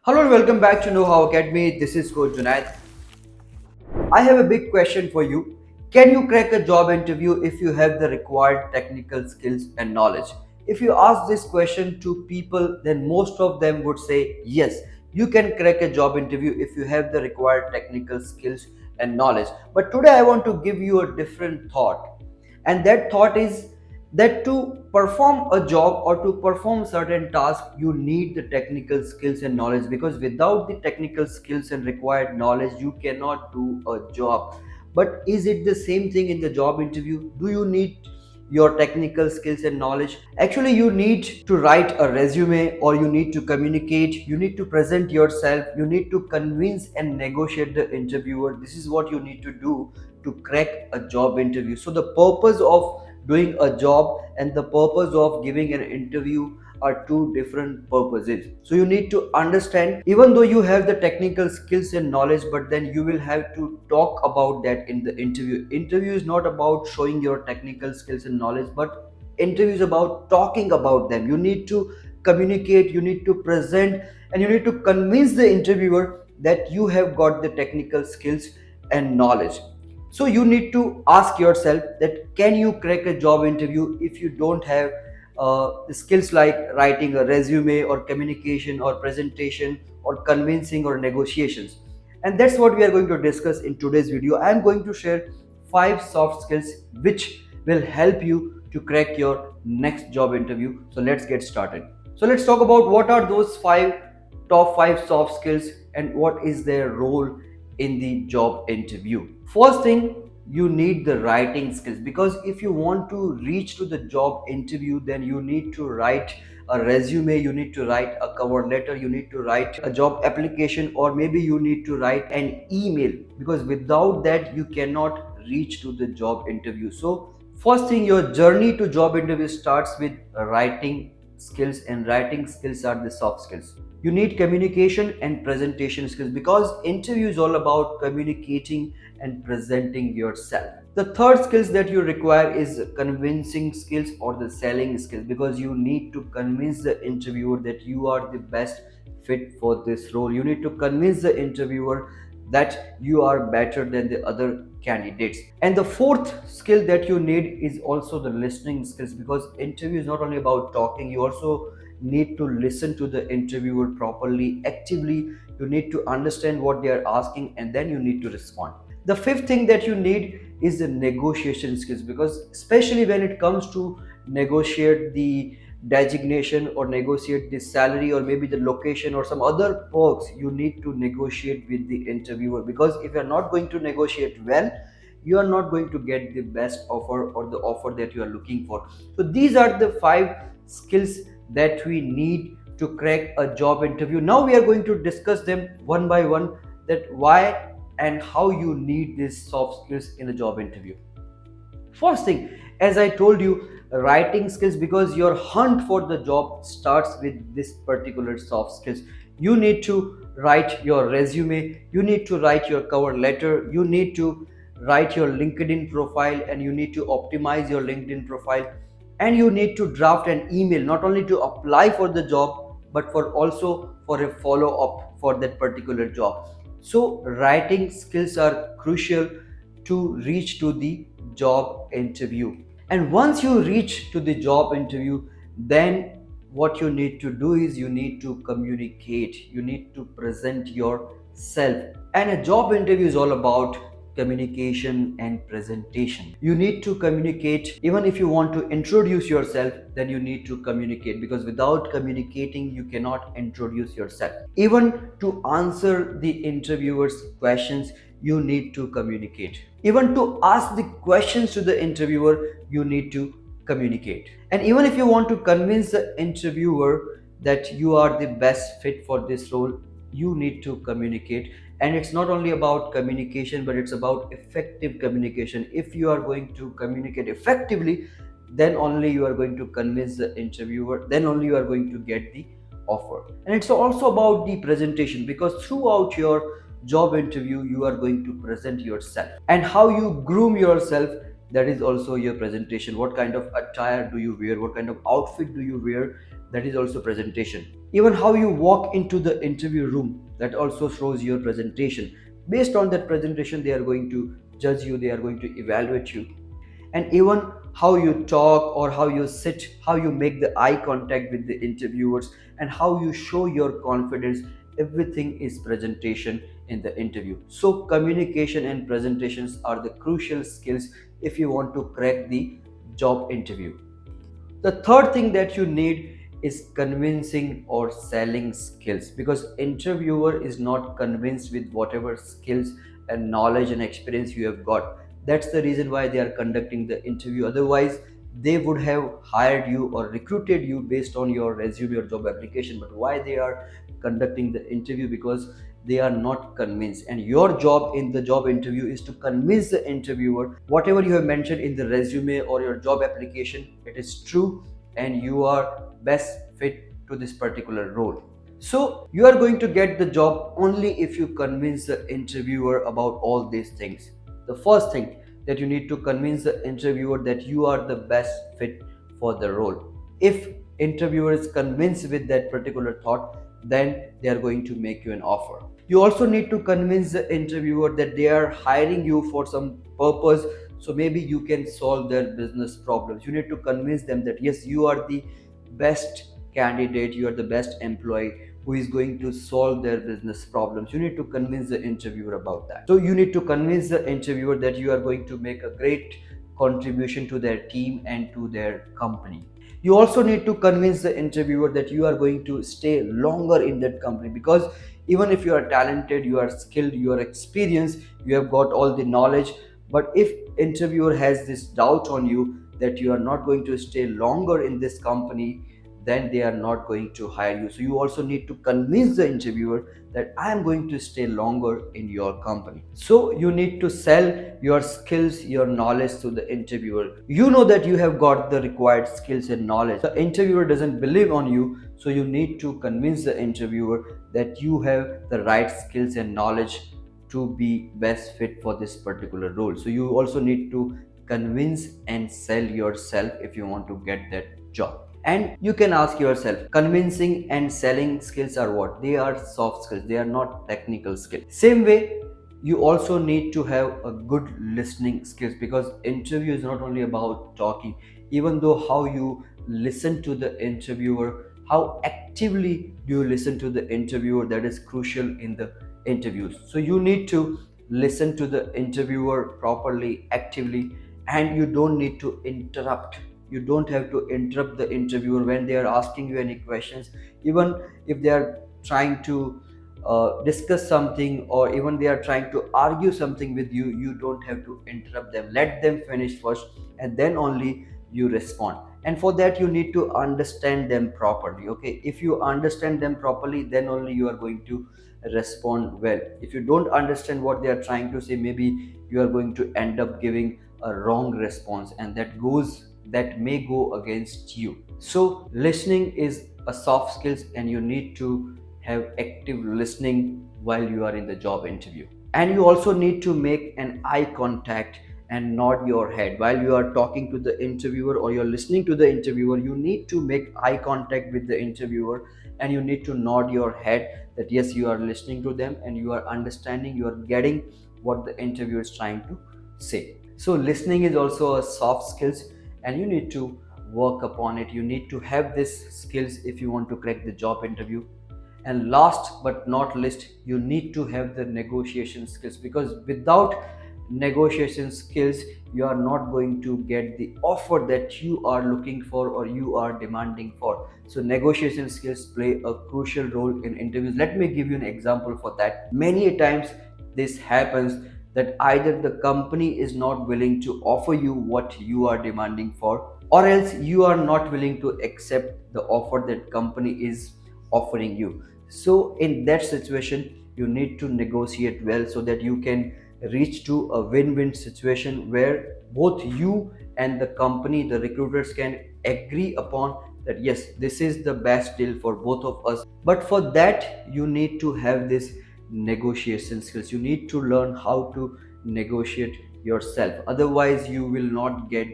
Hello and welcome back to KnowHow Academy. This is Coach Junaid. I have a big question for you. Can you crack a job interview if you have the required technical skills and knowledge? If you ask this question to people, then most of them would say yes, you can crack a job interview if you have the required technical skills and knowledge. But today I want to give you a different thought. And that thought is that to perform a job or to perform certain tasks, you need the technical skills and knowledge, because without the technical skills and required knowledge you cannot do a job. But is it the same thing in the job interview? Do you need your technical skills and knowledge? Actually, you need to write a resume, or you need to communicate, you need to present yourself, you need to convince and negotiate the interviewer. This is what you need to do to crack a job interview. So the purpose of doing a job and the purpose of giving an interview are two different purposes. So you need to understand, even though you have the technical skills and knowledge, but then you will have to talk about that in the interview is not about showing your technical skills and knowledge, but interview is about talking about them. You need to communicate, you need to present, and you need to convince the interviewer that you have got the technical skills and knowledge. So you need to ask yourself that can you crack a job interview if you don't have skills like writing a resume or communication or presentation or convincing or negotiations. And that's what we are going to discuss in today's video. I am going to share 5 soft skills which will help you to crack your next job interview. So let's get started. So let's talk about what are those top 5 soft skills and what is their role in the job interview. First thing, you need the writing skills, because if you want to reach to the job interview, then you need to write a resume, you need to write a cover letter, you need to write a job application, or maybe you need to write an email, because without that you cannot reach to the job interview. So first thing, your journey to job interview starts with writing skills, and writing skills are the soft skills. You need communication and presentation skills, because interview is all about communicating and presenting yourself. The third skills that you require is convincing skills or the selling skills, because you need to convince the interviewer that you are the best fit for this role. You need to convince the interviewer that you are better than the other candidates. And the fourth skill that you need is also the listening skills, because interview is not only about talking, you also need to listen to the interviewer properly, actively. You need to understand what they are asking, and then you need to respond. The fifth thing that you need is the negotiation skills, because especially when it comes to negotiate the designation or negotiate the salary or maybe the location or some other perks, you need to negotiate with the interviewer, because if you are not going to negotiate well, you are not going to get the best offer or the offer that you are looking for. So these are the 5 skills that we need to crack a job interview. Now we are going to discuss them one by one, that why and how you need these soft skills in a job interview. First thing, as I told you, writing skills, because your hunt for the job starts with this particular soft skills. You need to write your resume, you need to write your cover letter, you need to write your LinkedIn profile, and you need to optimize your LinkedIn profile, and you need to draft an email, not only to apply for the job but for also for a follow up for that particular job. So writing skills are crucial to reach to the job interview. And once you reach to the job interview, then what you need to do is you need to communicate, you need to present yourself. And a job interview is all about communication and presentation. You need to communicate. Even if you want to introduce yourself, then you need to communicate, because without communicating you cannot introduce yourself. Even to answer the interviewer's questions, you need to communicate. Even to ask the questions to the interviewer, you need to communicate. And even if you want to convince the interviewer that you are the best fit for this role, you need to communicate. And it's not only about communication, but it's about effective communication. If you are going to communicate effectively, then only you are going to convince the interviewer, then only you are going to get the offer. And it's also about the presentation, because throughout your job interview you are going to present yourself, and how you groom yourself, that is also your presentation. What kind of attire do you wear, what kind of outfit do you wear, that is also presentation. Even how you walk into the interview room, that also shows your presentation. Based on that presentation, they are going to judge you, they are going to evaluate you. And even how you talk or how you sit, how you make the eye contact with the interviewers, and how you show your confidence, everything is presentation in the interview. So communication and presentations are the crucial skills if you want to crack the job interview. The third thing that you need is convincing or selling skills, because interviewer is not convinced with whatever skills and knowledge and experience you have got. That's the reason why they are conducting the interview. Otherwise, they would have hired you or recruited you based on your resume or job application. But why they are conducting the interview? Because they are not convinced, and your job in the job interview is to convince the interviewer whatever you have mentioned in the resume or your job application, it is true, and you are best fit to this particular role. So you are going to get the job only if you convince the interviewer about all these things. The first thing, that you need to convince the interviewer that you are the best fit for the role. If interviewer is convinced with that particular thought, then they are going to make you an offer. You also need to convince the interviewer that they are hiring you for some purpose, so maybe you can solve their business problems. You need to convince them that yes, you are the best candidate, you are the best employee who is going to solve their business problems. You need to convince the interviewer about that. So you need to convince the interviewer that you are going to make a great contribution to their team and to their company. You also need to convince the interviewer that you are going to stay longer in that company, because even if you are talented, you are skilled, you are experienced, you have got all the knowledge, but if interviewer has this doubt on you that you are not going to stay longer in this company, then they are not going to hire you. So you also need to convince the interviewer that I am going to stay longer in your company. So you need to sell your skills, your knowledge to the interviewer. You know that you have got the required skills and knowledge, the interviewer doesn't believe on you, so you need to convince the interviewer that you have the right skills and knowledge to be best fit for this particular role. So you also need to convince and sell yourself if you want to get that job. And you can ask yourself, convincing and selling skills are what? They are soft skills, they are not technical skills. Same way, you also need to have a good listening skills, because interview is not only about talking. Even though how you listen to the interviewer, how actively do you listen to the interviewer, that is crucial in the interviews. So you need to listen to the interviewer properly, actively, and you don't need to interrupt. You don't have to interrupt the interviewer when they are asking you any questions. Even if they are trying to discuss something, or even they are trying to argue something with you, you don't have to interrupt them. Let them finish first, and then only you respond. And for that, you need to understand them properly. Okay, if you understand them properly, then only you are going to respond well. If you don't understand what they are trying to say, maybe you are going to end up giving a wrong response, and that may go against you. So listening is a soft skills, and you need to have active listening while you are in the job interview. And you also need to make an eye contact and nod your head while you are talking to the interviewer or you're listening to the interviewer. You need to make eye contact with the interviewer, and you need to nod your head that yes, you are listening to them and you are understanding, you are getting what the interviewer is trying to say. So listening is also a soft skills, and you need to work upon it. You need to have these skills if you want to crack the job interview. And last but not least, you need to have the negotiation skills, because without negotiation skills, you are not going to get the offer that you are looking for or you are demanding for. So negotiation skills play a crucial role in interviews. Let me give you an example for that. Many times this happens that either the company is not willing to offer you what you are demanding for, or else you are not willing to accept the offer that company is offering you. So in that situation, you need to negotiate well so that you can reach to a win-win situation where both you and the company, the recruiters, can agree upon that yes, this is the best deal for both of us. But for that, you need to have this negotiation skills. You need to learn how to negotiate yourself, otherwise you will not get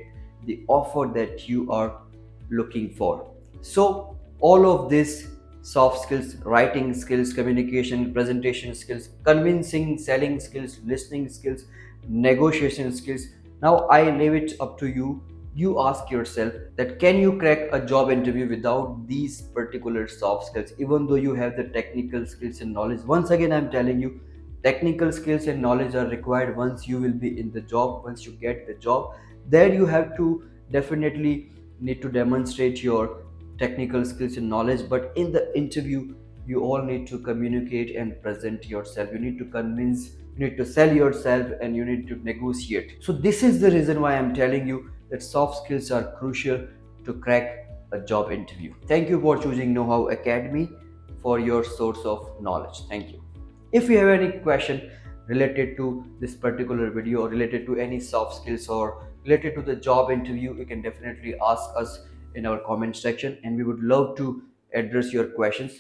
the offer that you are looking for. So all of this soft skills, writing skills, communication, presentation skills, convincing, selling skills, listening skills, negotiation skills. Now I leave it up to you. You ask yourself that can you crack a job interview without these particular soft skills, even though you have the technical skills and knowledge. Once again, I'm telling you, technical skills and knowledge are required once you will be in the job. Once you get the job, there you have to definitely need to demonstrate your technical skills and knowledge. But in the interview, you all need to communicate and present yourself. You need to convince, you need to sell yourself, and you need to negotiate. So this is the reason why I'm telling you that soft skills are crucial to crack a job interview. Thank you for choosing KnowHow Academy for your source of knowledge. Thank you. If you have any question related to this particular video or related to any soft skills or related to the job interview, you can definitely ask us in our comment section, and we would love to address your questions.